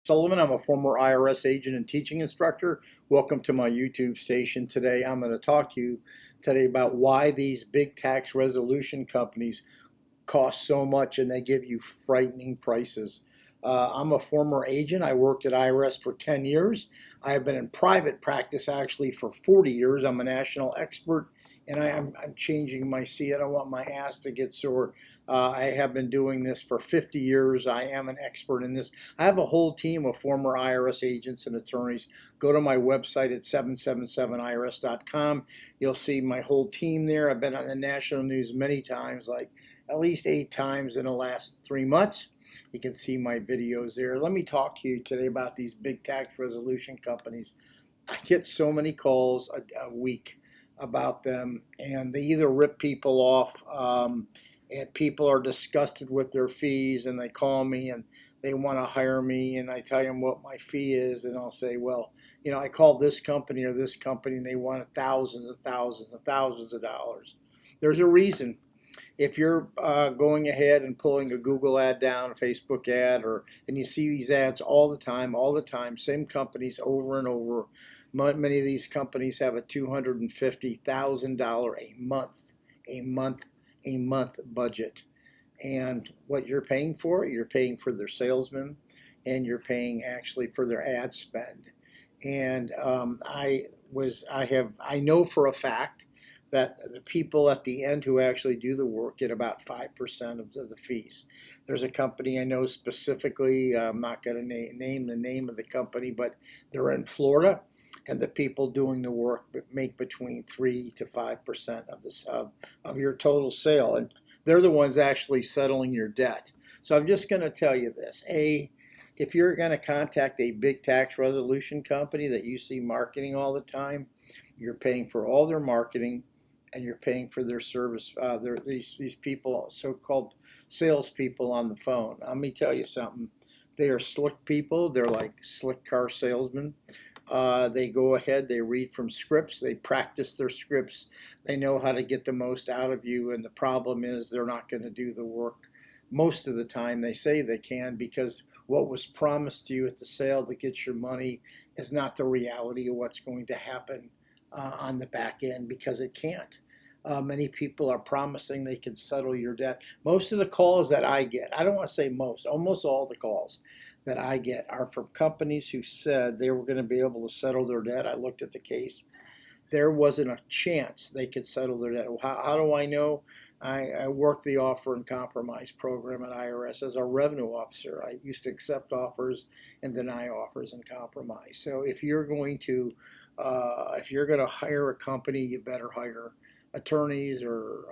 Sullivan. I'm a former IRS agent and teaching instructor. Welcome to my YouTube station. Today I'm going to talk to you today about why these big tax resolution companies cost so much and they give you frightening prices. I'm a former agent. I worked at IRS for 10 years. I have been in private practice actually for 40 years. I'm a national expert and I'm changing my seat. I don't want my ass to get sore. I have been doing this for 50 years. I am an expert in this. I have a whole team of former IRS agents and attorneys. Go to my website at 777irs.com. You'll see my whole team there. I've been on the national news many times, like at least 8 times in the last 3 months. You can see my videos there. Let me talk to you today about these big tax resolution companies. I get so many calls a week about them, and they either rip people off, and people are disgusted with their fees, and they call me and they want to hire me, and I tell them what my fee is, and I'll say, well, you know, I called this company or this company, and they wanted thousands and thousands and thousands of dollars. There's a reason. If you're going ahead and pulling a Google ad down, a Facebook ad, and you see these ads all the time, same companies over and over. Many of these companies have a $250,000 a month budget, and what you're paying for their salesmen, and you're paying actually for their ad spend. And I know for a fact that the people at the end who actually do the work get about 5% of the fees. There's a company I know specifically, I'm not going to name the name of the company, but they're in Florida, and the people doing the work make between 3 to 5% of your total sale, and they're the ones actually settling your debt. So I'm just going to tell you this. If you're going to contact a big tax resolution company that you see marketing all the time, you're paying for all their marketing, and you're paying for their service. These people, so-called salespeople on the phone. Let me tell you something. They are slick people. They're like slick car salesmen. They go ahead, they read from scripts, they practice their scripts, they know how to get the most out of you, and the problem is they're not going to do the work most of the time. They say they can, because what was promised to you at the sale to get your money is not the reality of what's going to happen on the back end, because it can't. Many people are promising they can settle your debt. Most of the calls that I get, I don't want to say most, almost all the calls that I get are from companies who said they were going to be able to settle their debt. I looked at the case. There wasn't a chance they could settle their debt. How do I know? I worked the offer and compromise program at IRS as a revenue officer. I used to accept offers and deny offers and compromise. So if you're going to hire a company, you better hire attorneys or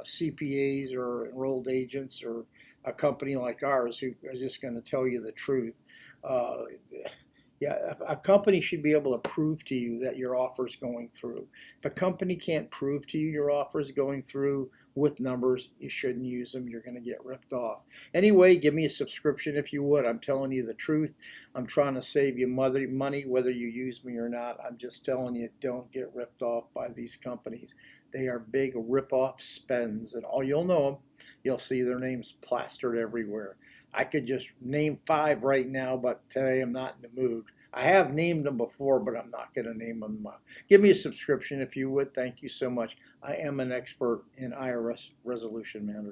CPAs or enrolled agents, or a company like ours who is just going to tell you the truth. Yeah, a company should be able to prove to you that your offer is going through. If a company can't prove to you your offer is going through with numbers, you shouldn't use them. You're going to get ripped off. Anyway, give me a subscription if you would. I'm telling you the truth. I'm trying to save you money, whether you use me or not. I'm just telling you, don't get ripped off by these companies. They are big rip-off spends, and all you'll know them. You'll see their names plastered everywhere. I could just name 5 right now, but today I'm not in the mood. I have named them before, but I'm not going to name them. Give me a subscription if you would. Thank you so much. I am an expert in IRS resolution matters.